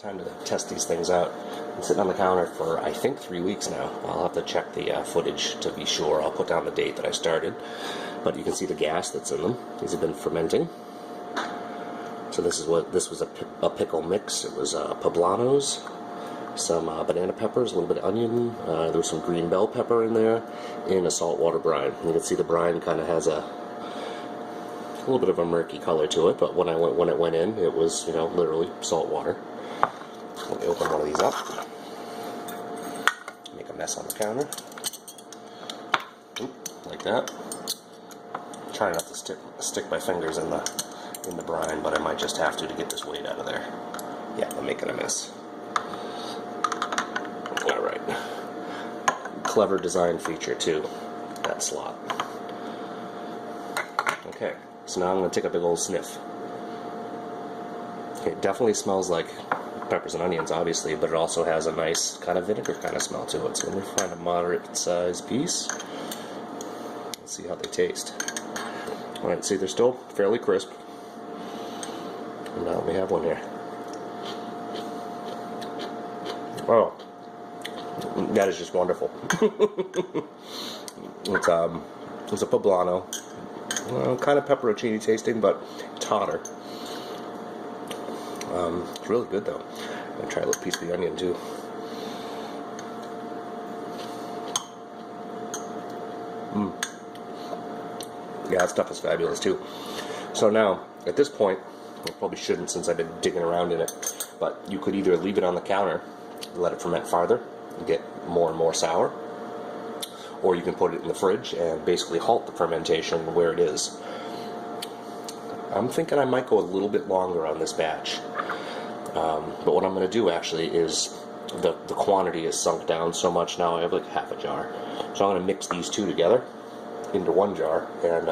Time to test these things out. Been sitting on the counter for, I think, 3 weeks now. I'll have to check the footage to be sure. I'll put down the date that I started. But you can see the gas that's in them. These have been fermenting. So this was a pickle mix. It was poblanos, some banana peppers, a little bit of onion. There was some green bell pepper in there, in a saltwater brine. You can see the brine kind of has a little bit of a murky color to it, but when it went in, it was, you know, literally salt water. Let me open one of these up. Make a mess on the counter. Oop, like that. Try not to stick my fingers in the brine, but I might just have to get this weight out of there. Yeah, I'm making a mess. Alright. Clever design feature too, that slot. Okay, so now I'm going to take a big old sniff. Okay, it definitely smells like peppers and onions, obviously, but it also has a nice kind of vinegar kind of smell to it. So let me find a moderate sized piece. Let's see how they taste. Alright, see, they're still fairly crisp. And now we have one here. Oh, that is just wonderful. It's a poblano. Kind of pepperoncini tasting, but hotter. It's really good though. I'm going to try a little piece of the onion too. Yeah, that stuff is fabulous too. So now, at this point, I probably shouldn't since I've been digging around in it, but you could either leave it on the counter, let it ferment farther, and get more and more sour, or you can put it in the fridge and basically halt the fermentation where it is. I'm thinking I might go a little bit longer on this batch. But what I'm going to do actually is, the quantity is sunk down so much now, I have like half a jar. So I'm going to mix these two together into one jar and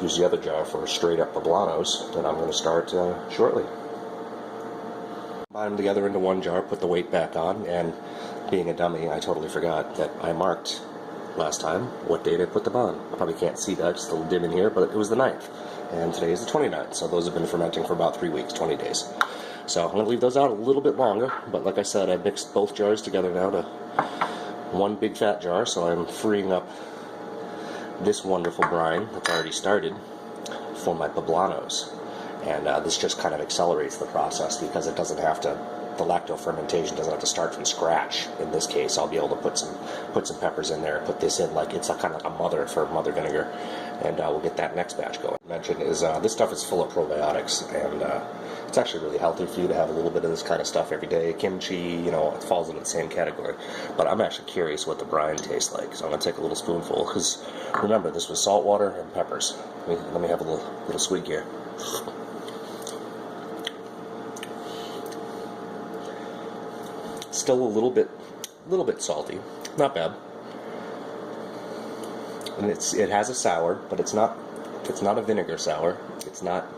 use the other jar for straight up poblanos that I'm going to start shortly. Combine them together into one jar, put the weight back on, and being a dummy, I totally forgot that I marked last time what date I put them on. I probably can't see that, it's a little dim in here, but it was the 9th. And today is the 29th, so those have been fermenting for about 3 weeks, 20 days. So I'm going to leave those out a little bit longer, but like I said, I mixed both jars together now to one big fat jar, so I'm freeing up this wonderful brine that's already started for my poblanos. And this just kind of accelerates the process because it doesn't have to, the lacto fermentation doesn't have to start from scratch. In this case, I'll be able to put some peppers in there, put this in like it's kind of like a mother for mother vinegar, and we'll get that next batch going. Mention is this stuff is full of probiotics, and it's actually really healthy for you to have a little bit of this kind of stuff every day. Kimchi, you know, it falls into the same category. But I'm actually curious what the brine tastes like, so I'm going to take a little spoonful, because remember, this was salt water and peppers. Let me have a little swig here. Still a little bit salty, not bad. And it has a sour, but it's not a vinegar sour. It's not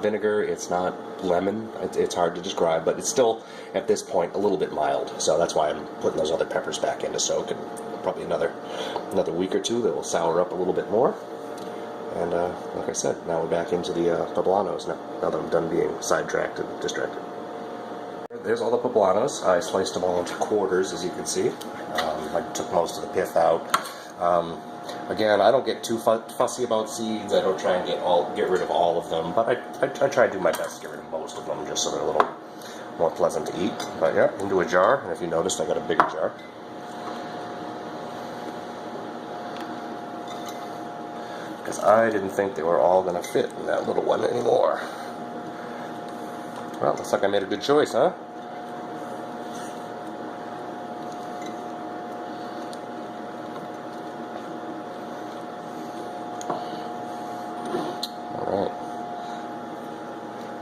vinegar, it's not lemon. It's hard to describe, but it's still at this point a little bit mild. So that's why I'm putting those other peppers back in to soak, and probably another week or two they will sour up a little bit more. And like I said, now we're back into the poblanos now that I'm done being sidetracked and distracted. There's all the poblanos. I sliced them all into quarters, as you can see. I took most of the pith out. Again, I don't get too fussy about seeds. I don't try and get rid of all of them, but I try to do my best to get rid of most of them, just so they're a little more pleasant to eat. But yeah, into a jar, and if you noticed, I got a bigger jar. Because I didn't think they were all going to fit in that little one anymore. Well, looks like I made a good choice, huh? Alright.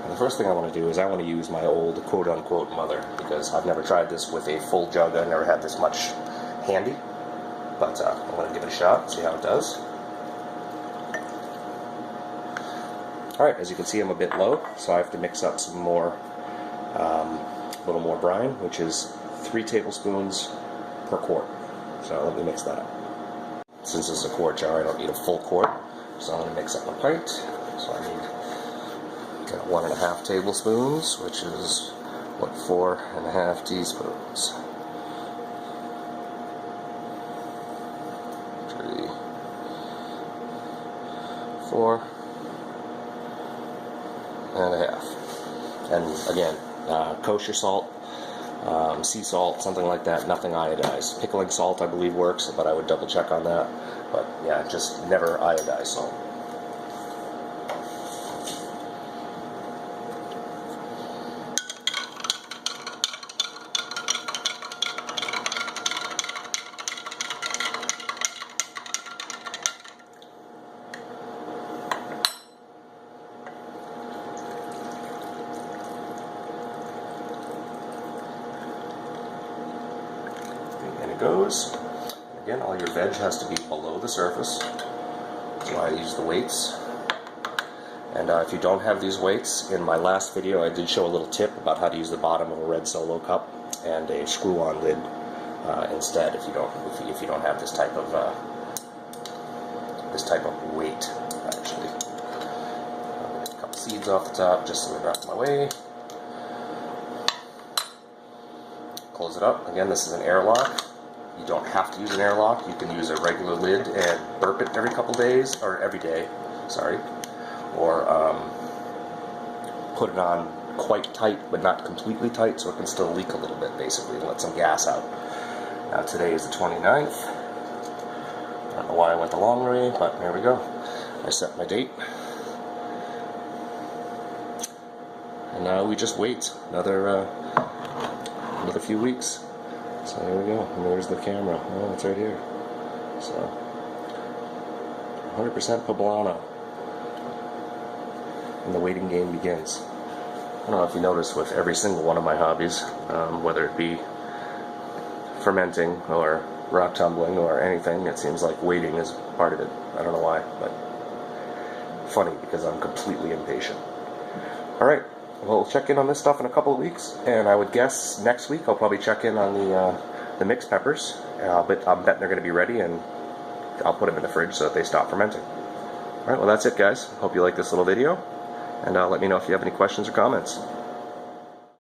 The first thing I want to do is I want to use my old quote-unquote mother, because I've never tried this with a full jug. I've never had this much handy. But I'm going to give it a shot, see how it does. Alright, as you can see, I'm a bit low, so I have to mix up some more, a little more brine, which is 3 tablespoons per quart. So let me mix that up. Since this is a quart jar, I don't need a full quart, so I'm going to mix up a pint. So I need Got 1.5 tablespoons, which is, what, 4.5 teaspoons. 3, 4.5. And again, kosher salt, sea salt, something like that, nothing iodized. Pickling salt, I believe, works, but I would double check on that. But yeah, just never iodized salt. And it goes. Again, all your veg has to be below the surface. That's why I use the weights. And if you don't have these weights, in my last video I did show a little tip about how to use the bottom of a red Solo cup and a screw-on lid instead if you don't have this type of weight. Actually, I'll get a couple seeds off the top just so they're out of my way. Close it up. Again, this is an airlock. You don't have to use an airlock. You can use a regular lid and burp it every couple days, or every day, sorry. Or put it on quite tight, but not completely tight, so it can still leak a little bit, basically, and let some gas out. Now, today is the 29th. I don't know why I went the long way, but there we go. I set my date. And now we just wait another few weeks. So here we go, and there's the camera. Oh, it's right here. So, 100% poblano. And the waiting game begins. I don't know if you notice with every single one of my hobbies, whether it be fermenting or rock tumbling or anything, it seems like waiting is part of it. I don't know why, but funny because I'm completely impatient. Alright. We'll check in on this stuff in a couple of weeks, and I would guess next week I'll probably check in on the mixed peppers. But I'm betting they're going to be ready, and I'll put them in the fridge so that they stop fermenting. Alright, well that's it guys. Hope you like this little video, and let me know if you have any questions or comments.